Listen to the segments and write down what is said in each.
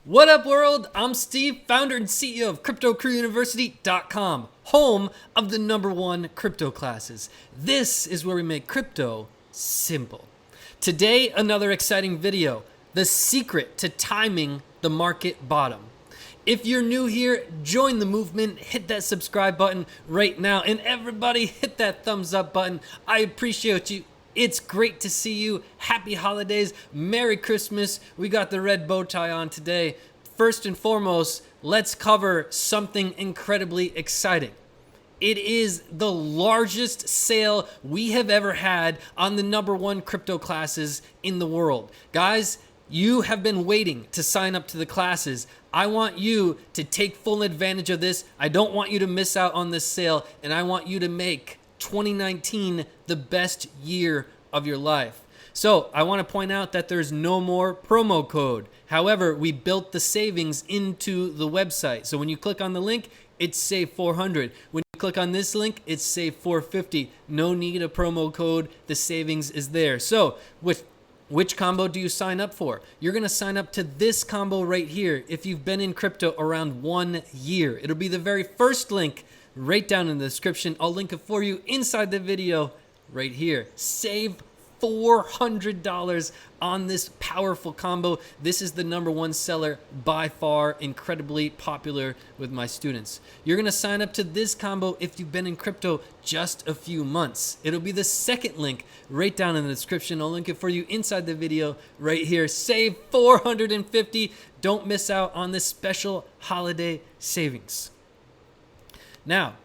What up, world? I'm Steve, founder and CEO of CryptoCrewUniversity.com, home of the #1 crypto classes. This is where we make crypto simple. Today, another exciting video, the secret to timing the market bottom. If you're new here, join the movement, hit that subscribe button right now, and everybody hit that thumbs up button. I appreciate you. It's great to see you. Happy holidays. Merry Christmas. We got the red bow tie on today. First and foremost, let's cover something incredibly exciting. It is the largest sale we have ever had on the #1 crypto classes in the world. Guys, you have been waiting to sign up to the classes. I want you to take full advantage of this. I don't want you to miss out on this sale, and I want you to make 2019 the best year of your life. So I want to point out that there's no more promo code. However, we built the savings into the website. So when you click on the link, it's save 400. When you click on this link, it's save 450. No need a promo code. The savings is there. So which combo do you sign up for? You're going to sign up to this combo right here if you've been in crypto around 1 year. It'll be the very first link right down in the description. I'll link it for you inside the video right here. Save $400 on this powerful combo. This is the #1 seller by far, incredibly popular with my students. You're going to sign up to this combo if you've been in crypto just a few months. It'll be the second link right down in the description. I'll link it for you inside the video right here. Save $450. Don't miss out on this special holiday savings. Now,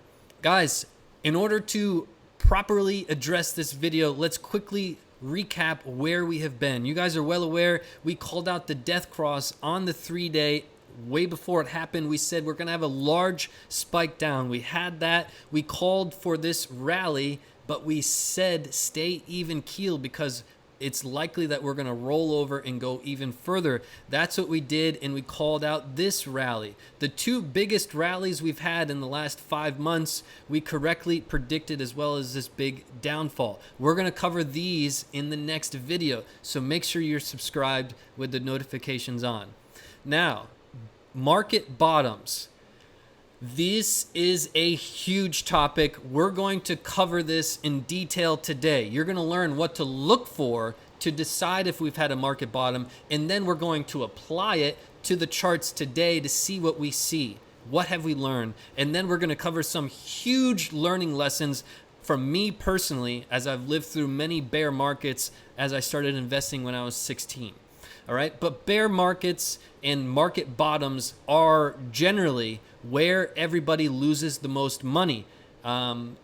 guys, in order to properly address this video, let's quickly recap where we have been. You guys are well aware we called out the death cross on the 3-day. Way before it happened, we said we're going to have a large spike down. We had that. We called for this rally, but we said stay even keel because it's likely that we're going to roll over and go even further. That's what we did, and we called out this rally. The two biggest rallies we've had in the last 5 months, we correctly predicted, as well as this big downfall. We're going to cover these in the next video, so make sure you're subscribed with the notifications on. Now, market bottoms. This is a huge topic. We're going to cover this in detail today. You're going to learn what to look for to decide if we've had a market bottom, and then we're going to apply it to the charts today to see what we see. What have we learned? And then we're going to cover some huge learning lessons from me personally, as I've lived through many bear markets as I started investing when I was 16. All right, but bear markets and market bottoms are generally where everybody loses the most money.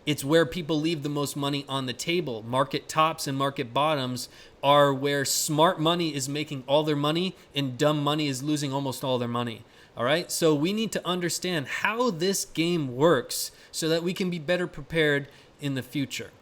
It's where people leave the most money on the table. Market tops and market bottoms are where smart money is making all their money and dumb money is losing almost all their money. All right, so we need to understand how this game works so that we can be better prepared in the future.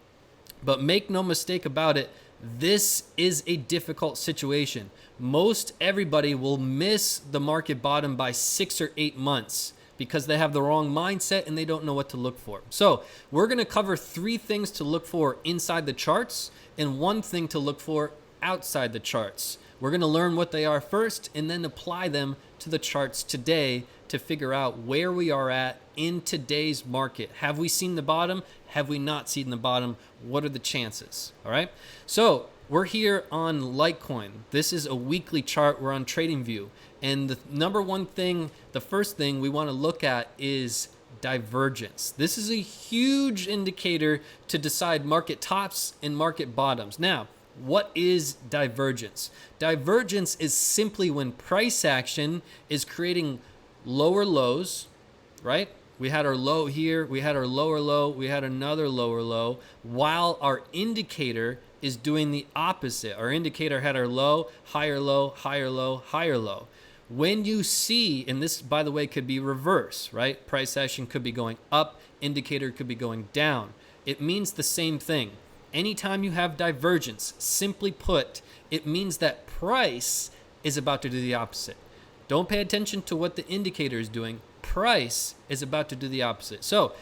But make no mistake about it, this is a difficult situation. Most everybody will miss the market bottom by 6 or 8 months because they have the wrong mindset and they don't know what to look for. So we're going to cover 3 things to look for inside the charts and 1 thing to look for outside the charts. We're going to learn what they are first and then apply them to the charts today to figure out where we are at in today's market. Have we seen the bottom? Have we not seen the bottom? What are the chances? All right. So we're here on Litecoin. This is a weekly chart. We're on TradingView. And the #1 thing, the first thing we want to look at is divergence. This is a huge indicator to decide market tops and market bottoms. Now, what is divergence? Divergence is simply when price action is creating lower lows, right? We had our low here, we had our lower low, we had another lower low, while our indicator is doing the opposite. Our indicator had our low, higher low, higher low, higher low. When you see, and this, by the way, could be reverse, right? Price action could be going up, indicator could be going down. It means the same thing. Anytime you have divergence, simply put, it means that price is about to do the opposite. Don't pay attention to what the indicator is doing. Price is about to do the opposite. So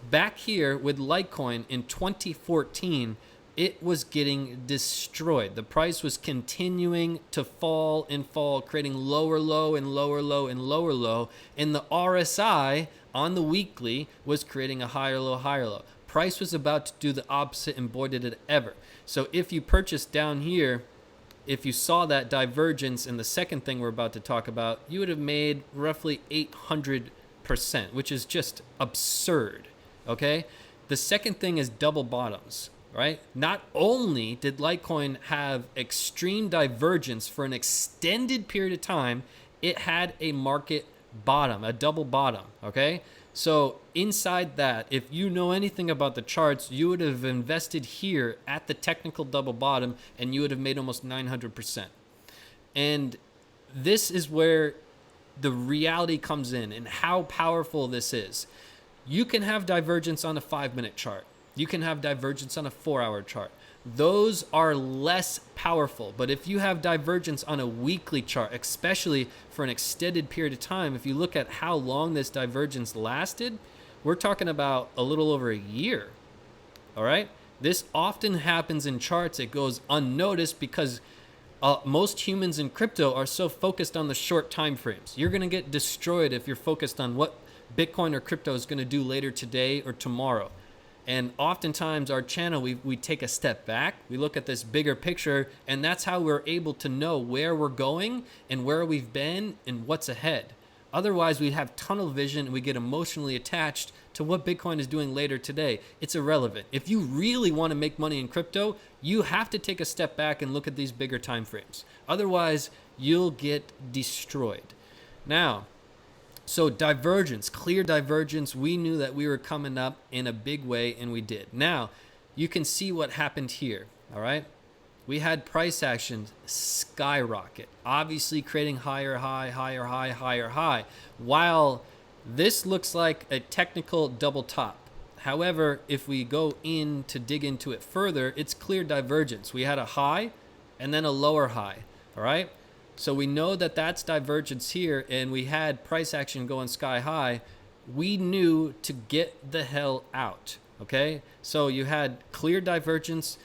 back here with Litecoin in 2014, it was getting destroyed. The price was continuing to fall and fall, creating lower low and lower low and lower low. And the RSI on the weekly was creating a higher low, higher low. Price was about to do the opposite, and boy did it ever. So if you purchased down here, if you saw that divergence in the second thing we're about to talk about, you would have made roughly 800%, which is just absurd, okay? The second thing is double bottoms, right? Not only did Litecoin have extreme divergence for an extended period of time, it had a market bottom, a double bottom, okay? So inside that, if you know anything about the charts, you would have invested here at the technical double bottom and you would have made almost 900%. And this is where the reality comes in and how powerful this is. You can have divergence on a 5-minute chart. You can have divergence on a 4-hour chart. Those are less powerful. But if you have divergence on a weekly chart, especially for an extended period of time, if you look at how long this divergence lasted, we're talking about a little over a year. All right? This often happens in charts. It goes unnoticed because most humans in crypto are so focused on the short time frames. You're going to get destroyed if you're focused on what Bitcoin or crypto is going to do later today or tomorrow. And oftentimes our channel, we take a step back, we look at this bigger picture, and that's how we're able to know where we're going and where we've been and what's ahead. Otherwise, we have tunnel vision and we get emotionally attached to what Bitcoin is doing later today. It's irrelevant. If you really want to make money in crypto, you have to take a step back and look at these bigger time frames. Otherwise, you'll get destroyed. Now, so divergence, clear divergence, we knew that we were coming up in a big way, and we did. Now, you can see what happened here, all right? We had price action skyrocket, obviously creating higher high, higher high, higher high, while this looks like a technical double top. However, if we go in to dig into it further, it's clear divergence. We had a high and then a lower high, all right? So we know that that's divergence here, and we had price action going sky high. We knew to get the hell out, okay? So you had clear divergence.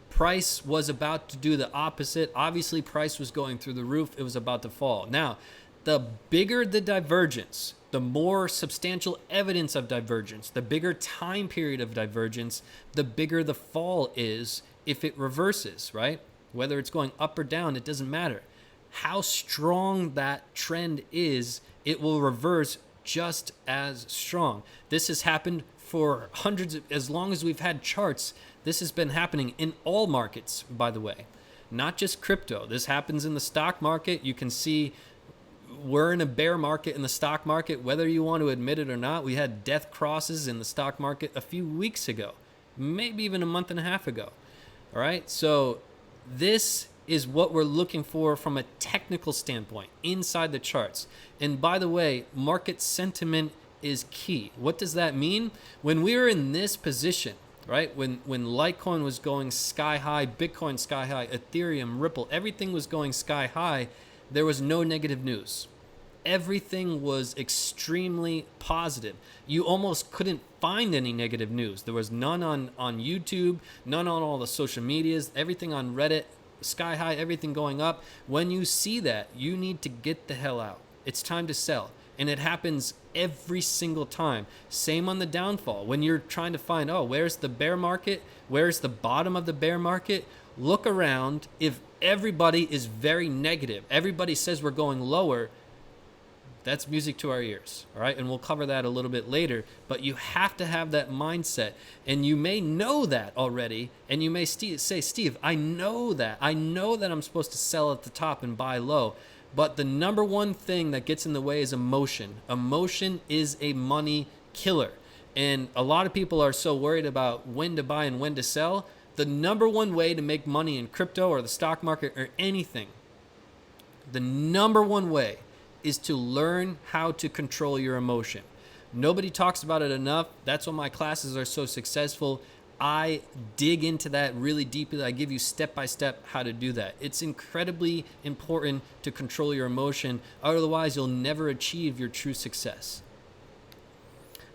Price was about to do the opposite. Obviously, price was going through the roof. It was about to fall. Now, the bigger the divergence, the more substantial evidence of divergence, the bigger time period of divergence, the bigger the fall is if it reverses, right? Whether it's going up or down, it doesn't matter. How strong that trend is, it will reverse just as strong. This has happened for as long as we've had charts. This has been happening in all markets, by the way, not just crypto. This happens in the stock market. You can see we're in a bear market in the stock market, whether you want to admit it or not. We had death crosses in the stock market a few weeks ago, maybe even a month and a half ago. All right. So this is what we're looking for from a technical standpoint inside the charts. And by the way, market sentiment is key. What does that mean? When we were in this position, right? When Litecoin was going sky high, Bitcoin sky high, Ethereum, Ripple, everything was going sky high, there was no negative news. Everything was extremely positive. You almost couldn't find any negative news. There was none on YouTube, none on all the social medias, everything on Reddit, sky high, everything going up. When you see that, you need to get the hell out. It's time to sell. And it happens every single time. Same on the downfall. When you're trying to find, where's the bear market? Where's the bottom of the bear market? Look around. If everybody is very negative, everybody says we're going lower, that's music to our ears, all right? And we'll cover that a little bit later, but you have to have that mindset. And you may know that already, and you may say, Steve, I know that I'm supposed to sell at the top and buy low. But the number one thing that gets in the way is emotion. Emotion is a money killer. And a lot of people are so worried about when to buy and when to sell. The number one way to make money in crypto or the stock market or anything, the number one way is to learn how to control your emotion. Nobody talks about it enough. That's why my classes are so successful. I dig into that really deeply. I give you step-by-step how to do that. It's incredibly important to control your emotion. Otherwise, you'll never achieve your true success.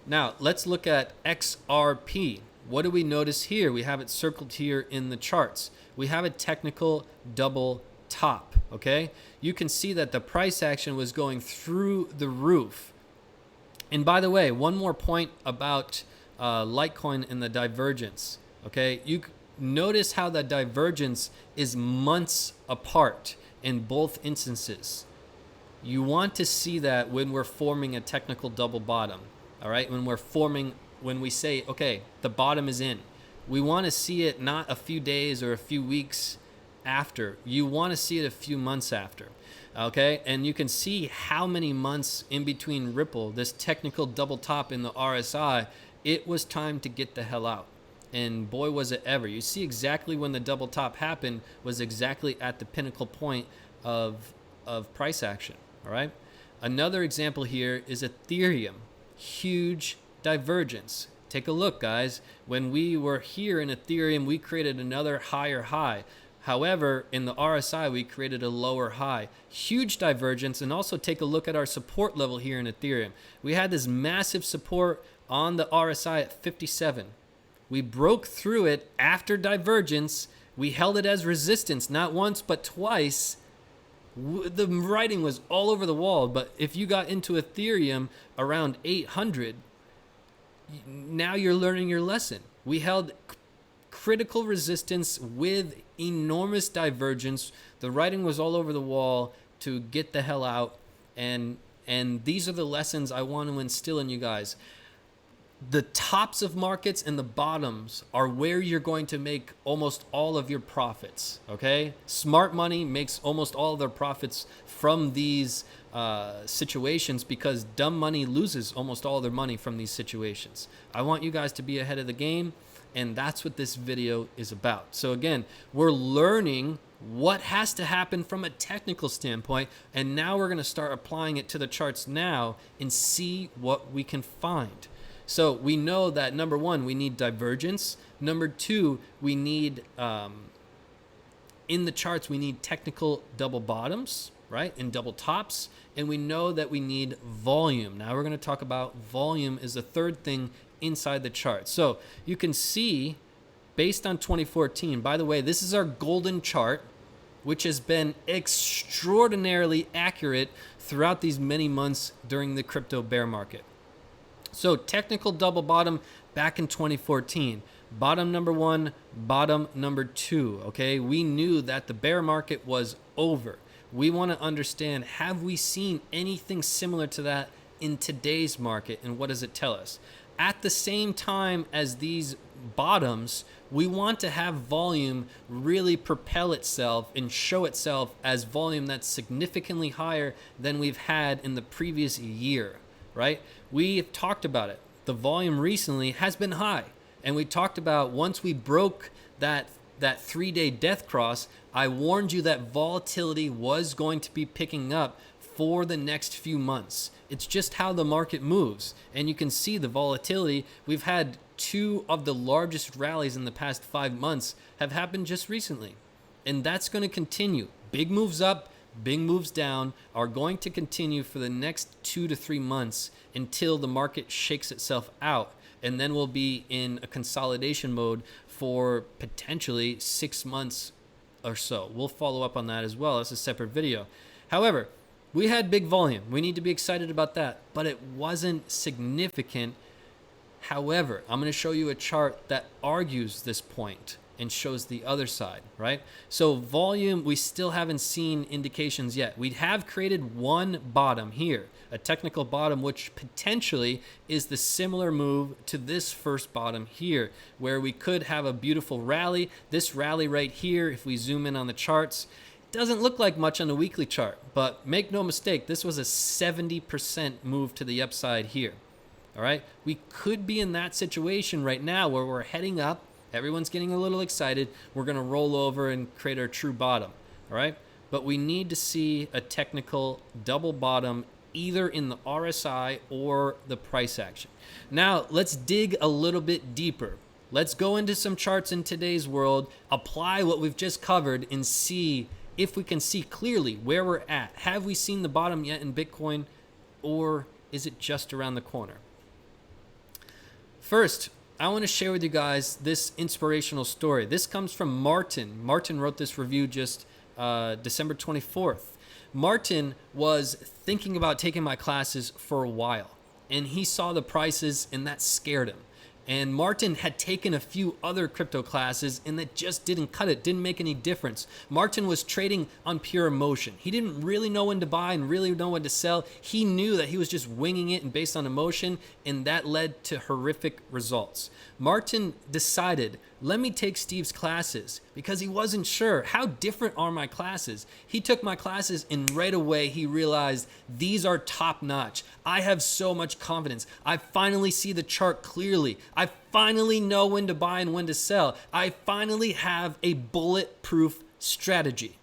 Now, let's look at XRP. what do we notice here? We have it circled here in the charts. We have a technical double top, okay? You can see that the price action was going through the roof. And by the way, one more point about Litecoin and the divergence, okay? You notice how the divergence is months apart in both instances. You want to see that when we're forming a technical double bottom, all right? When we say, okay, the bottom is in, we want to see it not a few days or a few weeks after. You want to see it a few months after, okay? And you can see how many months in between Ripple, this technical double top in the RSI, it was time to get the hell out. And boy, was it ever. You see exactly when the double top happened was exactly at the pinnacle point of price action, all right? Another example here is Aetherium, huge divergence. Take a look, guys. When we were here in Aetherium, we created another higher high. However, in the RSI, we created a lower high. Huge divergence. And also take a look at our support level here in Aetherium. We had this massive support on the RSI at 57. We broke through it after divergence. We held it as resistance, not once, but twice. The writing was all over the wall. But if you got into Aetherium around 800, now you're learning your lesson. We held critical resistance with enormous divergence. The writing was all over the wall to get the hell out. And these are the lessons I want to instill in you guys. The tops of markets and the bottoms are where you're going to make almost all of your profits, okay? Smart money makes almost all of their profits from these situations because dumb money loses almost all their money from these situations. I want you guys to be ahead of the game, and that's what this video is about. So again, we're learning what has to happen from a technical standpoint, and now we're going to start applying it to the charts now and see what we can find. So we know that number one, we need divergence. Number two, we need, in the charts, we need technical double bottoms, right? And double tops. And we know that we need volume. Now we're going to talk about volume as the third thing inside the chart. So you can see based on 2014, by the way, this is our golden chart, which has been extraordinarily accurate throughout these many months during the crypto bear market. So technical double bottom back in 2014, bottom number one, bottom number two, okay? We knew that the bear market was over. We want to understand, have we seen anything similar to that in today's market, and what does it tell us? At the same time as these bottoms, we want to have volume really propel itself and show itself as volume that's significantly higher than we've had in the previous year. Right? We've talked about it. The volume recently has been high. And we talked about once we broke that 3-day death cross, I warned you that volatility was going to be picking up for the next few months. It's just how the market moves. And you can see the volatility. We've had two of the largest rallies in the past 5 months have happened just recently. And that's going to continue. Big moves up, big moves down are going to continue for the next 2 to 3 months until the market shakes itself out. And then we'll be in a consolidation mode for potentially 6 months or so. We'll follow up on that as well. That's a separate video. However, we had big volume. We need to be excited about that, but it wasn't significant. However, I'm going to show you a chart that argues this point and shows the other side, right? So volume, we still haven't seen indications yet. We have created one bottom here, a technical bottom, which potentially is the similar move to this first bottom here, where we could have a beautiful rally. This rally right here, if we zoom in on the charts, doesn't look like much on the weekly chart, but make no mistake, this was a 70% move to the upside here, all right? We could be in that situation right now where we're heading up. Everyone's getting a little excited. We're going to roll over and create our true bottom, all right? But we need to see a technical double bottom either in the RSI or the price action. Now, let's dig a little bit deeper. Let's go into some charts in today's world, apply what we've just covered, and see if we can see clearly where we're at. Have we seen the bottom yet in Bitcoin, or is it just around the corner? First, I want to share with you guys this inspirational story. This comes from Martin. Martin wrote this review just December 24th. Martin was thinking about taking my classes for a while, and he saw the prices, and that scared him. And Martin had taken a few other crypto classes, and that just didn't cut it, didn't make any difference. Martin was trading on pure emotion. He didn't really know when to buy and really know when to sell. He knew that he was just winging it and based on emotion, and that led to horrific results. Martin decided, let me take Steve's classes, because he wasn't sure, how different are my classes? He took my classes, and right away he realized these are top notch. I have so much confidence. I finally see the chart clearly. I finally know when to buy and when to sell. I finally have a bulletproof strategy.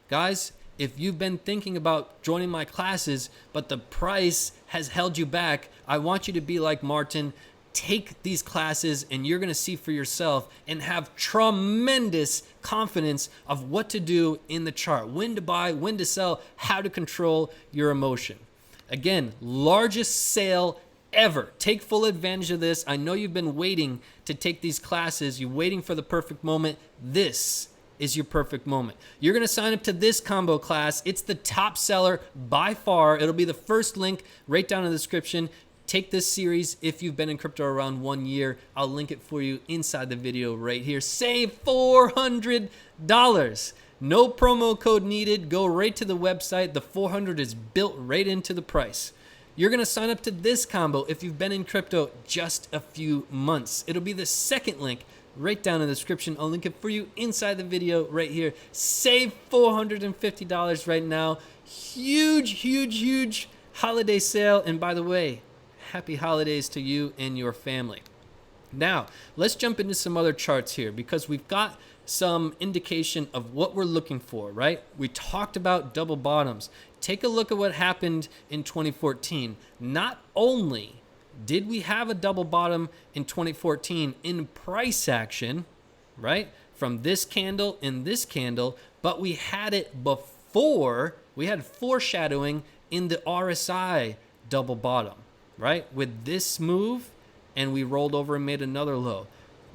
Guys, if you've been thinking about joining my classes, but the price has held you back, I want you to be like Martin. Take these classes and you're going to see for yourself and have tremendous confidence of what to do in the chart, when to buy, when to sell, how to control your emotion. Again, largest sale ever. Take full advantage of this. I know you've been waiting to take these classes. You're waiting for the perfect moment. This is your perfect moment. You're going to sign up to this combo class. It's the top seller by far. It'll be the first link right down in the description. Take this series if you've been in crypto around 1 year. I'll link it for you inside the video right here. Save $400. No promo code needed. Go right to the website. The $400 is built right into the price. You're going to sign up to this combo if you've been in crypto just a few months. It'll be the second link right down in the description. I'll link it for you inside the video right here. Save $450 right now. Huge holiday sale. And by the way, happy holidays to you and your family. Now, let's jump into some other charts here because we've got some indication of what we're looking for, right? We talked about double bottoms. Take a look at what happened in 2014. Not only did we have a double bottom in 2014 in price action, right? From this candle and this candle, but we had it before, we had foreshadowing in the RSI double bottom, right? With this move, and we rolled over and made another low.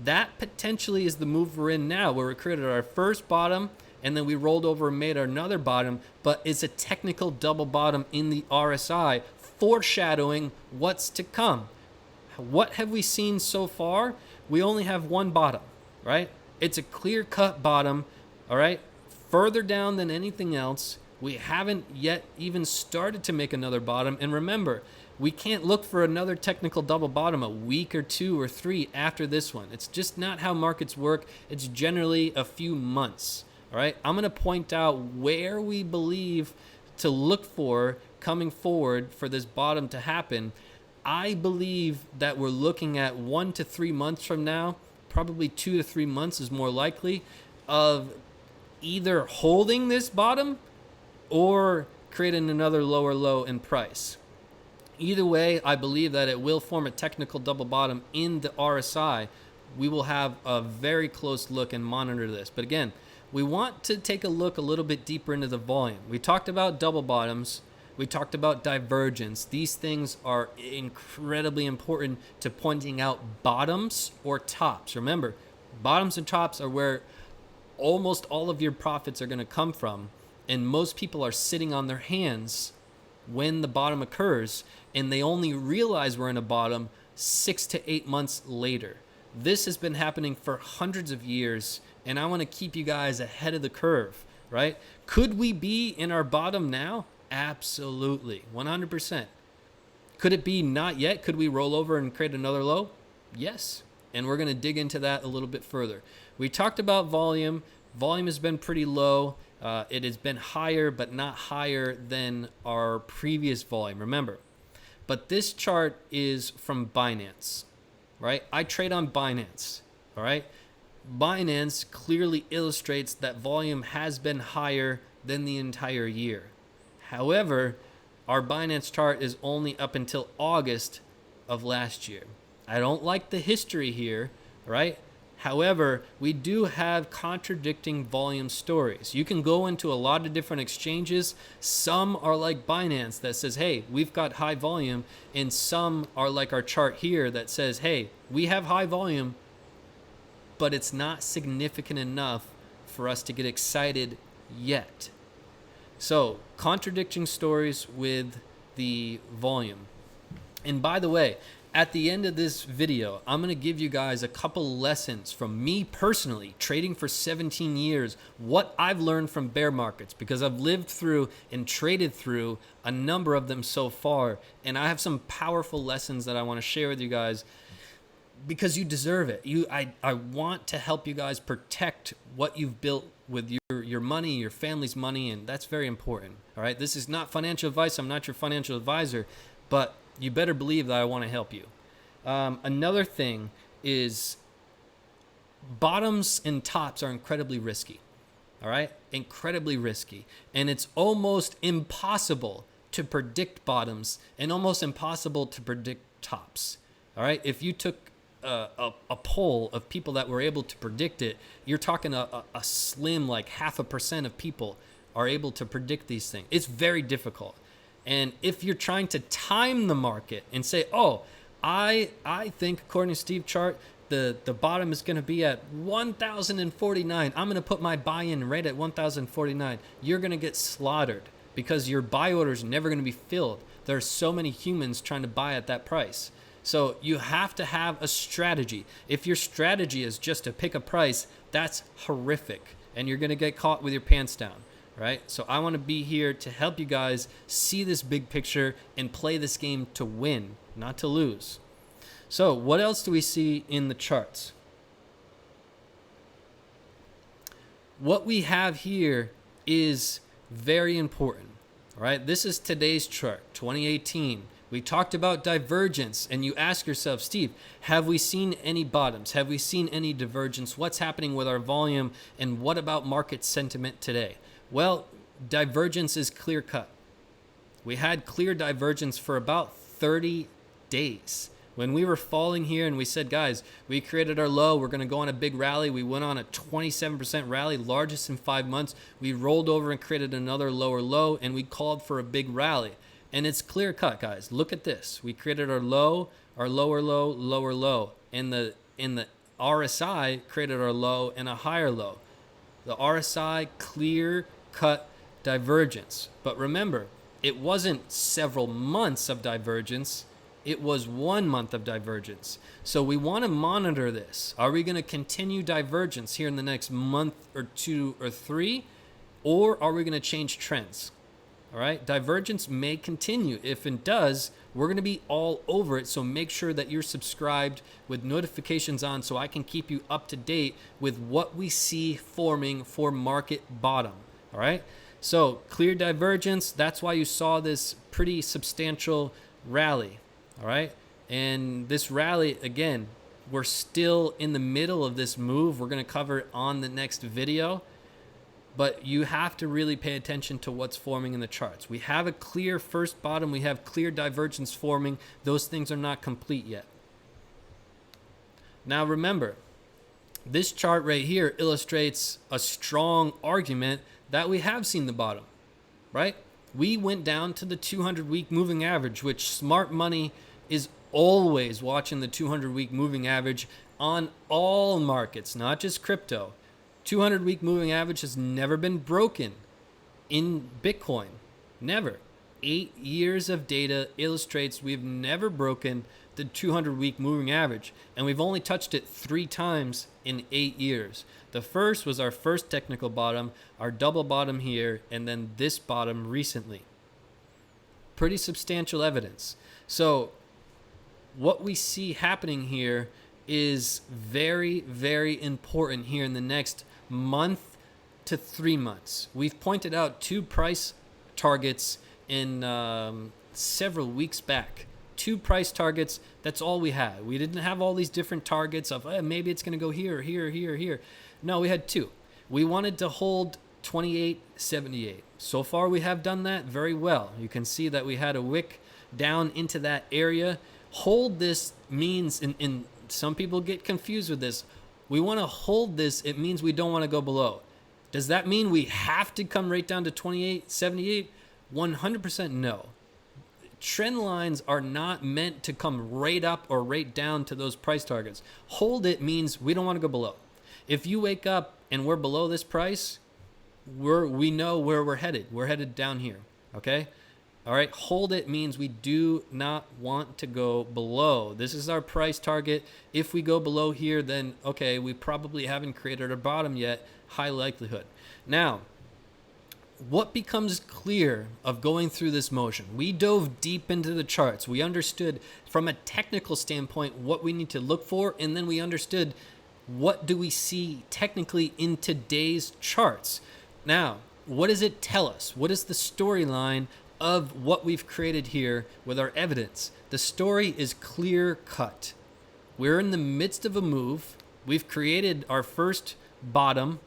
That potentially is the move we're in now, where we created our first bottom, and then we rolled over and made another bottom, but it's a technical double bottom in the RSI, foreshadowing what's to come. What have we seen so far? We only have one bottom, right? It's a clear-cut bottom, all right? Further down than anything else. We haven't yet even started to make another bottom. And remember, we can't look for another technical double bottom a week or 2 or 3 after this one. It's just not how markets work. It's generally a few months. All right, I'm going to point out where we believe to look for coming forward for this bottom to happen. I believe that we're looking at 1 to 3 months from now, probably 2 to 3 months is more likely, of either holding this bottom or creating another lower low in price. Either way, I believe that it will form a technical double bottom in the RSI. We will have a very close look and monitor this. But again, we want to take a look a little bit deeper into the volume. We talked about double bottoms. We talked about divergence. These things are incredibly important to pointing out bottoms or tops. Remember, bottoms and tops are where almost all of your profits are going to come from. And most people are sitting on their hands when the bottom occurs, and they only realize we're in a bottom 6 to 8 months later. This has been happening for hundreds of years, and I want to keep you guys ahead of the curve, right? Could we be in our bottom now? Absolutely, 100%. Could it be not yet? Could we roll over and create another low? Yes, and we're going to dig into that a little bit further. We talked about volume. Volume has been pretty low. It has been higher, but not higher than our previous volume, remember. But this chart is from Binance, right? I trade on Binance, all right? Binance clearly illustrates that volume has been higher than the entire year. However, our Binance chart is only up until August of last year. I don't like the history here, right? However, we do have contradicting volume stories. You can go into a lot of different exchanges. Some are like Binance that says, hey, we've got high volume. And some are like our chart here that says, hey, we have high volume, but it's not significant enough for us to get excited yet. So, contradicting stories with the volume. And by the way, at the end of this video, I'm going to give you guys a couple lessons from me personally, trading for 17 years, what I've learned from bear markets, because I've lived through and traded through a number of them so far. And I have some powerful lessons that I want to share with you guys because you deserve it. I want to help you guys protect what you've built with your money, your family's money, and that's very important. All right, this is not financial advice. I'm not your financial advisor, but you better believe that I want to help you. Another thing is bottoms and tops are incredibly risky. All right, incredibly risky, and it's almost impossible to predict bottoms and almost impossible to predict tops. All right, if you took a poll of people that were able to predict it, you're talking a slim, like 0.5% of people are able to predict these things. It's very difficult. And if you're trying to time the market and say, oh, I think according to Steve's chart, the bottom is going to be at 1,049. I'm going to put my buy-in right at 1,049. You're going to get slaughtered because your buy order is never going to be filled. There are so many humans trying to buy at that price. So you have to have a strategy. If your strategy is just to pick a price, that's horrific, and you're going to get caught with your pants down, right? So I want to be here to help you guys see this big picture and play this game to win, not to lose. So what else do we see in the charts? What we have here is very important, all right? This is today's chart, 2018. We talked about divergence, and you ask yourself, Steve, have we seen any bottoms? Have we seen any divergence? What's happening with our volume? And what about market sentiment today? Well, divergence is clear cut. We had clear divergence for about 30 days. When we were falling here and we said, guys, we created our low, we're going to go on a big rally. We went on a 27% rally, largest in 5 months. We rolled over and created another lower low, and we called for a big rally. And it's clear cut, guys. Look at this. We created our low, our lower low, lower low. And the RSI created our low and a higher low. The RSI clear cut divergence. But remember, it wasn't several months of divergence. It was 1 month of divergence. So we want to monitor this. Are we going to continue divergence here in the next month or 2 or 3? Or are we going to change trends? All right, divergence may continue. If it does, we're going to be all over it. So make sure that you're subscribed with notifications on so I can keep you up to date with what we see forming for market bottom. All right, so clear divergence. That's why you saw this pretty substantial rally. All right, and this rally, again, we're still in the middle of this move. We're going to cover it on the next video. But you have to really pay attention to what's forming in the charts. We have a clear first bottom. We have clear divergence forming. Those things are not complete yet. Now remember, this chart right here illustrates a strong argument that we have seen the bottom, right? We went down to the 200-week moving average, which smart money is always watching the 200-week moving average on all markets, not just crypto. 200-week moving average has never been broken in Bitcoin. Never. 8 years of data illustrates we've never broken the 200-week moving average, and we've only touched it 3 times in 8 years. The first was our first technical bottom, our double bottom here, and then this bottom recently. Pretty substantial evidence. So what we see happening here is very, very important here in the next month to 3 months. We've pointed out 2 price targets in several weeks back. 2 price targets, that's all we had. We didn't have all these different targets of maybe it's going to go here, here, here, here. No, we had 2. We wanted to hold 28.78. So far we have done that very well. You can see that we had a wick down into that area. Hold this means, and some people get confused with this, We want to hold this. It means we don't want to go below. Does that mean we have to come right down to 28.78? 100% no. Trend lines are not meant to come right up or right down to those price targets. Hold it means we don't want to go below. If you wake up and we're below this price, we know where we're headed. We're headed down here, okay? All right, hold it means we do not want to go below. This is our price target. If we go below here, then okay, we probably haven't created our bottom yet, high likelihood. Now, what becomes clear of going through this motion? We dove deep into the charts. We understood from a technical standpoint what we need to look for, and then we understood what do we see technically in today's charts. Now, what does it tell us? What is the storyline of what we've created here with our evidence? The story is clear cut. We're in the midst of a move. We've created our first bottom.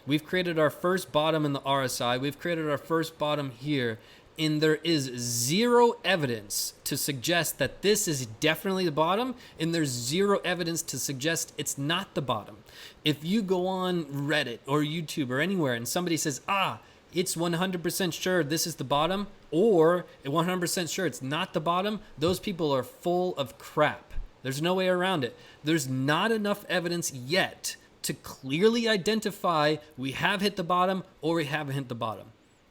We've created our first bottom in the RSI. We've created our first bottom here. And there is zero evidence to suggest that this is definitely the bottom. And there's zero evidence to suggest it's not the bottom. If you go on Reddit or YouTube or anywhere and somebody says, it's 100% sure this is the bottom, or 100% sure it's not the bottom, those people are full of crap. There's no way around it. There's not enough evidence yet to clearly identify we have hit the bottom or we haven't hit the bottom.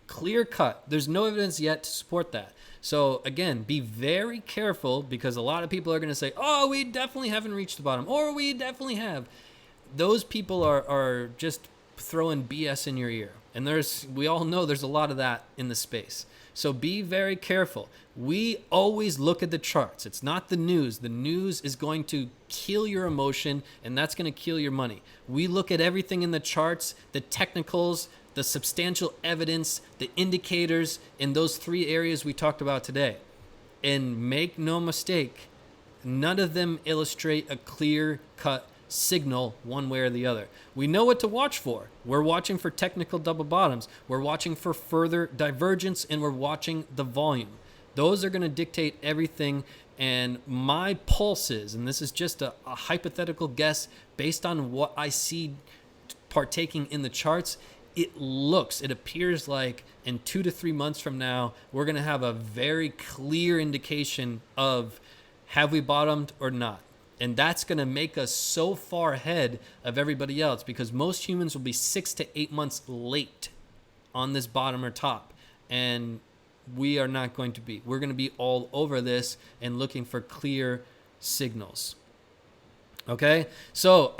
Clear cut. There's no evidence yet to support that. So again, be very careful, because a lot of people are going to say, we definitely haven't reached the bottom, or we definitely have. Those people are just throwing BS in your ear. And we all know there's a lot of that in the space. So be very careful. We always look at the charts. It's not the news. The news is going to kill your emotion, and that's going to kill your money. We look at everything in the charts, the technicals, the substantial evidence, the indicators in those three areas we talked about today. And make no mistake, none of them illustrate a clear-cut signal one way or the other. We know what to watch for. We're watching for technical double bottoms. We're watching for further divergence, and we're watching the volume. Those are going to dictate everything. And my pulses, and this is just a hypothetical guess based on what I see partaking in the charts, it appears like in 2 to 3 months from now, we're going to have a very clear indication of have we bottomed or not. And that's going to make us so far ahead of everybody else, because most humans will be 6 to 8 months late on this bottom or top. And we are not going to be. We're going to be all over this and looking for clear signals. Okay, so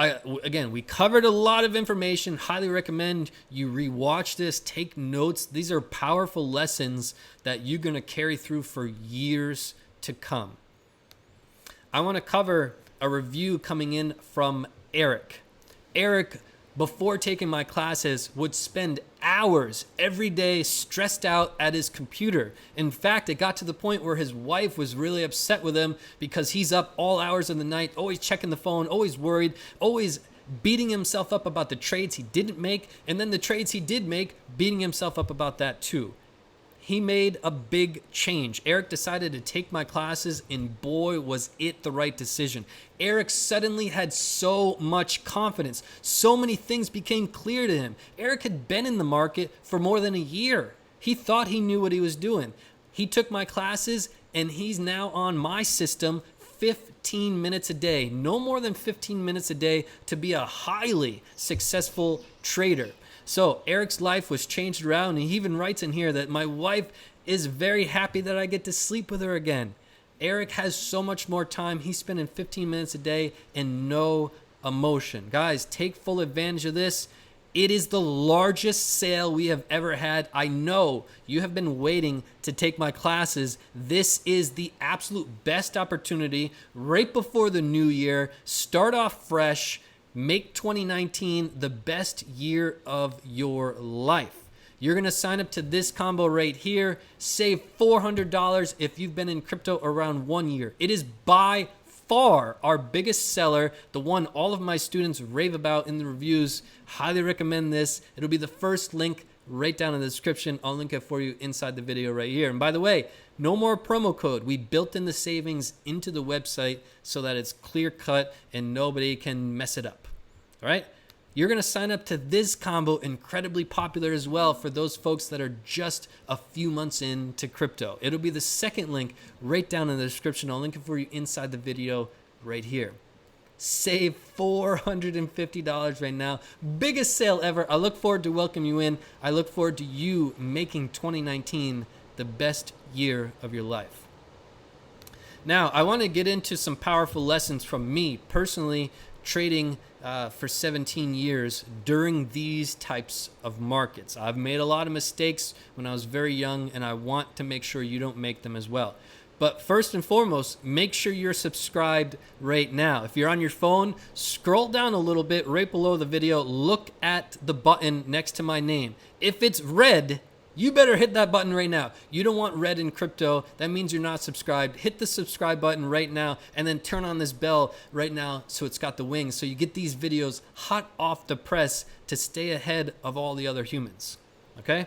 again, we covered a lot of information. Highly recommend you rewatch this, take notes. These are powerful lessons that you're going to carry through for years to come. I want to cover a review coming in from Eric. Eric, before taking my classes, would spend hours every day stressed out at his computer. In fact, it got to the point where his wife was really upset with him because he's up all hours of the night, always checking the phone, always worried, always beating himself up about the trades he didn't make, and then the trades he did make, beating himself up about that too. He made a big change. Eric decided to take my classes, and boy, was it the right decision. Eric suddenly had so much confidence. So many things became clear to him. Eric had been in the market for more than a year. He thought he knew what he was doing. He took my classes, and he's now on my system 15 minutes a day, no more than 15 minutes a day, to be a highly successful trader. So Eric's life was changed around, and he even writes in here that my wife is very happy that I get to sleep with her again. Eric has so much more time. He's spending 15 minutes a day and no emotion. Guys, take full advantage of this. It is the largest sale we have ever had. I know you have been waiting to take my classes. This is the absolute best opportunity right before the new year. Start off fresh. Make 2019 the best year of your life. You're going to sign up to this combo right here. Save $400 if you've been in crypto around 1 year. It is by far our biggest seller, the one all of my students rave about in the reviews. Highly recommend this. It'll be the first link right down in the description. I'll link it for you inside the video right here. And by the way, no more promo code. We built in the savings into the website so that it's clear cut and nobody can mess it up. All right? You're going to sign up to this combo, incredibly popular as well for those folks that are just a few months into crypto. It'll be the second link right down in the description. I'll link it for you inside the video right here. Save $450 right now. Biggest sale ever. I look forward to welcoming you in. I look forward to you making 2019 the best year of your life. Now, I want to get into some powerful lessons from me personally trading for 17 years during these types of markets. I've made a lot of mistakes when I was very young, and I want to make sure you don't make them as well. But first and foremost, make sure you're subscribed right now. If you're on your phone, scroll down a little bit right below the video. Look at the button next to my name. If it's red, you better hit that button right now. You don't want red in crypto. That means you're not subscribed. Hit the subscribe button right now and then turn on this bell right now so it's got the wings so you get these videos hot off the press to stay ahead of all the other humans. Okay?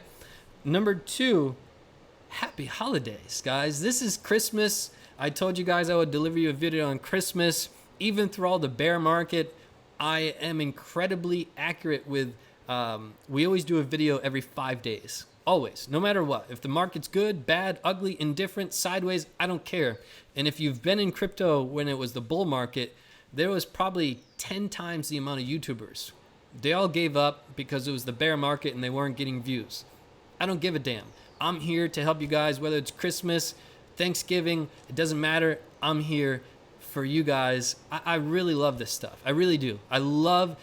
Number 2, happy holidays, guys. This is Christmas. I told you guys I would deliver you a video on Christmas. Even through all the bear market, I am incredibly accurate with, we always do a video every 5 days. Always, no matter what. If the market's good, bad, ugly, indifferent, sideways, I don't care. And if you've been in crypto when it was the bull market, there was probably 10 times the amount of YouTubers. They all gave up because it was the bear market and they weren't getting views. I don't give a damn. I'm here to help you guys, whether it's Christmas, Thanksgiving, it doesn't matter. I'm here for you guys. I really love this stuff. I really do. I love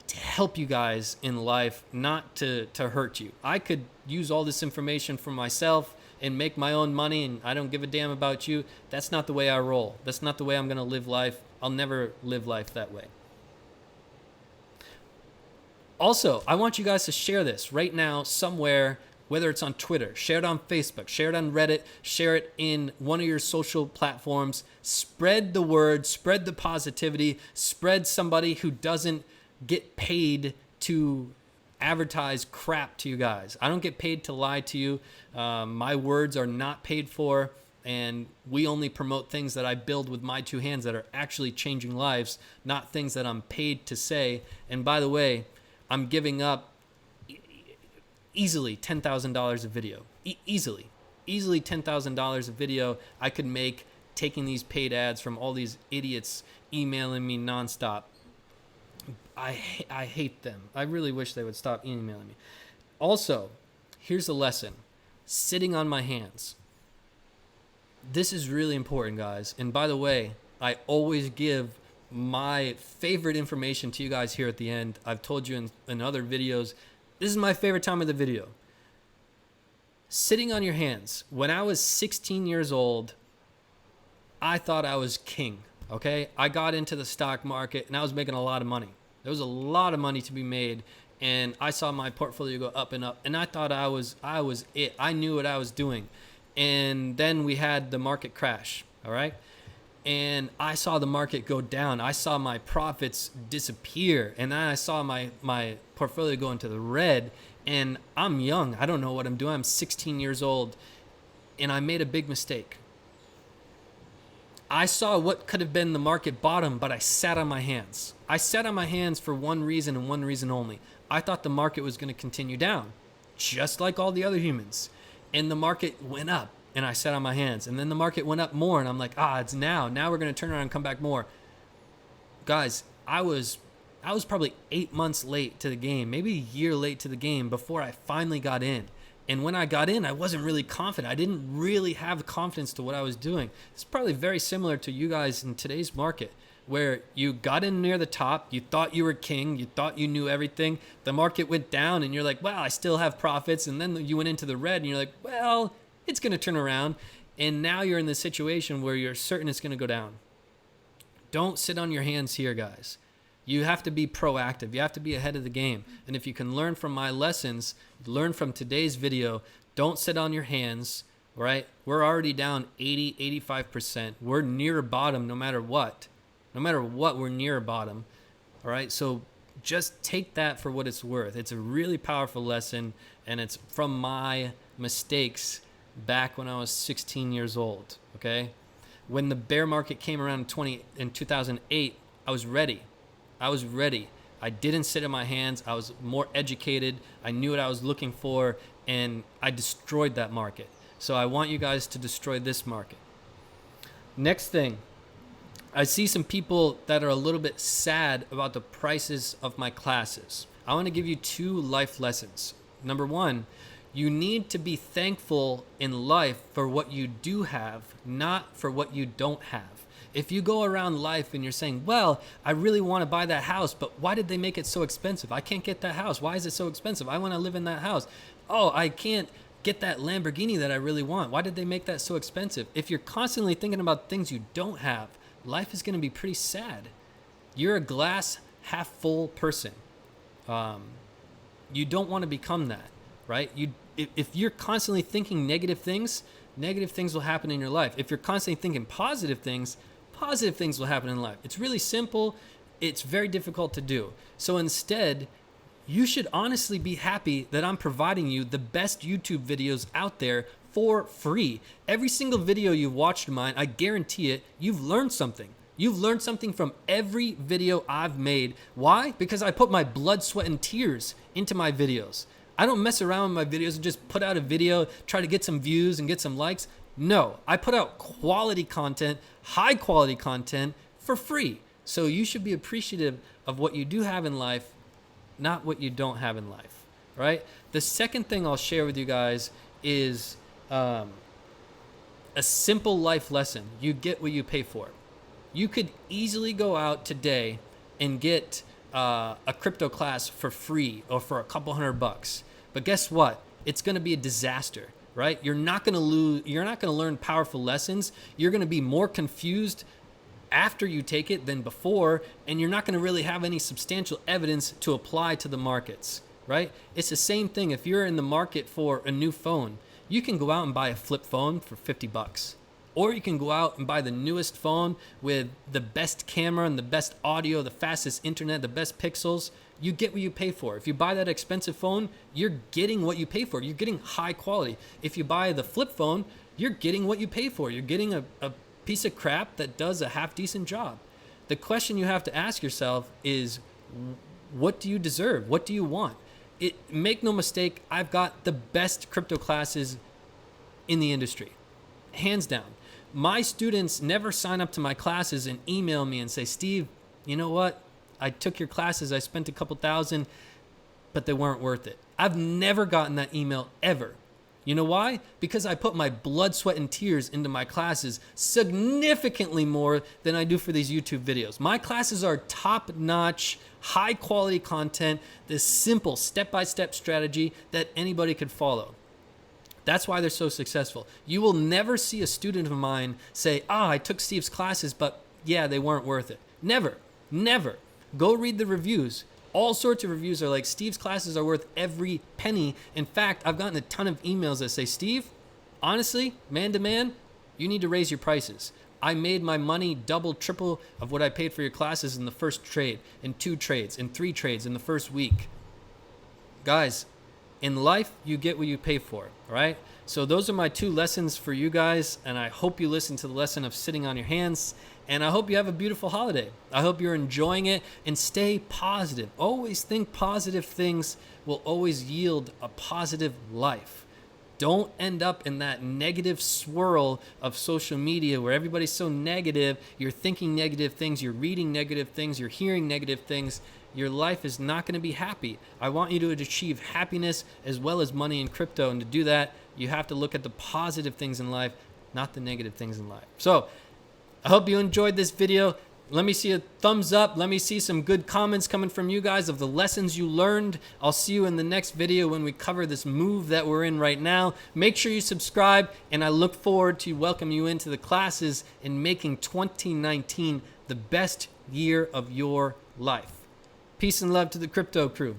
to help you guys in life, not to hurt you. I could use all this information for myself and make my own money, and I don't give a damn about you. That's not the way I roll. That's not the way I'm going to live life. I'll never live life that way. Also, I want you guys to share this right now somewhere, whether it's on Twitter, share it on Facebook, share it on Reddit, share it in one of your social platforms. Spread the word, spread the positivity, spread somebody who doesn't get paid to advertise crap to you guys. I don't get paid to lie to you. My words are not paid for, and we only promote things that I build with my 2 hands that are actually changing lives, not things that I'm paid to say. And by the way, I'm giving up easily $10,000 a video. Easily $10,000 a video I could make taking these paid ads from all these idiots emailing me nonstop. I hate them. I really wish they would stop emailing me. Also, here's the lesson. Sitting on my hands. This is really important, guys. And by the way, I always give my favorite information to you guys here at the end. I've told you in other videos, this is my favorite time of the video. Sitting on your hands. When I was 16 years old, I thought I was king, okay? I got into the stock market and I was making a lot of money. There was a lot of money to be made, and I saw my portfolio go up, and I thought I was it. I knew what I was doing. And then we had the market crash, all right? And I saw the market go down. I saw my profits disappear, and then I saw my portfolio go into the red, and I'm young. I don't know what I'm doing. I'm 16 years old, and I made a big mistake. I saw what could have been the market bottom, but I sat on my hands. I sat on my hands for one reason and one reason only. I thought the market was going to continue down, just like all the other humans. And the market went up, and I sat on my hands. And then the market went up more, and I'm like, it's now. Now we're going to turn around and come back more. Guys, I was probably 8 months late to the game, maybe a year late to the game before I finally got in. And when I got in, I wasn't really confident. I didn't really have confidence to what I was doing. It's probably very similar to you guys in today's market, where you got in near the top, you thought you were king, you thought you knew everything. The market went down, and you're like, well, I still have profits. And then you went into the red, and you're like, well, it's going to turn around. And now you're in the situation where you're certain it's going to go down. Don't sit on your hands here, guys. You have to be proactive. You have to be ahead of the game. And if you can learn from my lessons, learn from today's video, don't sit on your hands, right? We're already down 80, 85%. We're near bottom no matter what. No matter what, we're near bottom. All right? So just take that for what it's worth. It's a really powerful lesson, and it's from my mistakes back when I was 16 years old, okay? When the bear market came around in 2008, I was ready. I didn't sit in my hands. I was more educated. I knew what I was looking for, and I destroyed that market. So I want you guys to destroy this market. Next thing, I see some people that are a little bit sad about the prices of my classes. I want to give you 2 life lessons. Number 1, you need to be thankful in life for what you do have, not for what you don't have. If you go around life and you're saying, well, I really want to buy that house, but why did they make it so expensive? I can't get that house. Why is it so expensive? I want to live in that house. Oh, I can't get that Lamborghini that I really want. Why did they make that so expensive? If you're constantly thinking about things you don't have, life is going to be pretty sad. You're a glass half full person. You don't want to become that, right? If you're constantly thinking negative things will happen in your life. If you're constantly thinking positive things will happen in life. It's really simple. It's very difficult to do. So instead, you should honestly be happy that I'm providing you the best YouTube videos out there for free. Every single video you've watched of mine, I guarantee it, you've learned something. You've learned something from every video I've made. Why? Because I put my blood, sweat, and tears into my videos. I don't mess around with my videos and just put out a video, try to get some views and get some likes. No, I put out quality content, high quality content for free. So you should be appreciative of what you do have in life, not what you don't have in life, right? The second thing I'll share with you guys is a simple life lesson. You get what you pay for. You could easily go out today and get a crypto class for free or for a couple $100. But guess what? It's going to be a disaster, right? You're not going to learn powerful lessons. You're going to be more confused after you take it than before, and you're not going to really have any substantial evidence to apply to the markets, right? It's the same thing. If you're in the market for a new phone, you can go out and buy a flip phone for $50. Or you can go out and buy the newest phone with the best camera and the best audio, the fastest internet, the best pixels. You get what you pay for. If you buy that expensive phone, you're getting what you pay for. You're getting high quality. If you buy the flip phone, you're getting what you pay for. You're getting a piece of crap that does a half decent job. The question you have to ask yourself is, what do you deserve? What do you want? Make no mistake, I've got the best crypto classes in the industry, hands down. My students never sign up to my classes and email me and say, Steve, you know what? I took your classes, I spent a couple $1,000, but they weren't worth it. I've never gotten that email ever. You know why? Because I put my blood, sweat, and tears into my classes significantly more than I do for these YouTube videos. My classes are top-notch, high-quality content, this simple step-by-step strategy that anybody could follow. That's why they're so successful. You will never see a student of mine say, I took Steve's classes, but yeah, they weren't worth it. Never. Go read the reviews. All sorts of reviews are like, Steve's classes are worth every penny. In fact, I've gotten a ton of emails that say, Steve, honestly, man to man, you need to raise your prices. I made my money double, triple of what I paid for your classes in the first trade, in 2 trades, in 3 trades, in the first week. Guys, in life, you get what you pay for, right? So those are my 2 lessons for you guys, and I hope you listen to the lesson of sitting on your hands, and I hope you have a beautiful holiday. I hope you're enjoying it, and stay positive. Always think positive things will always yield a positive life. Don't end up in that negative swirl of social media where everybody's so negative, you're thinking negative things, you're reading negative things, you're hearing negative things. Your life is not going to be happy. I want you to achieve happiness as well as money in crypto. And to do that, you have to look at the positive things in life, not the negative things in life. So I hope you enjoyed this video. Let me see a thumbs up. Let me see some good comments coming from you guys of the lessons you learned. I'll see you in the next video when we cover this move that we're in right now. Make sure you subscribe, and I look forward to welcoming you into the classes and making 2019 the best year of your life. Peace and love to the crypto crew.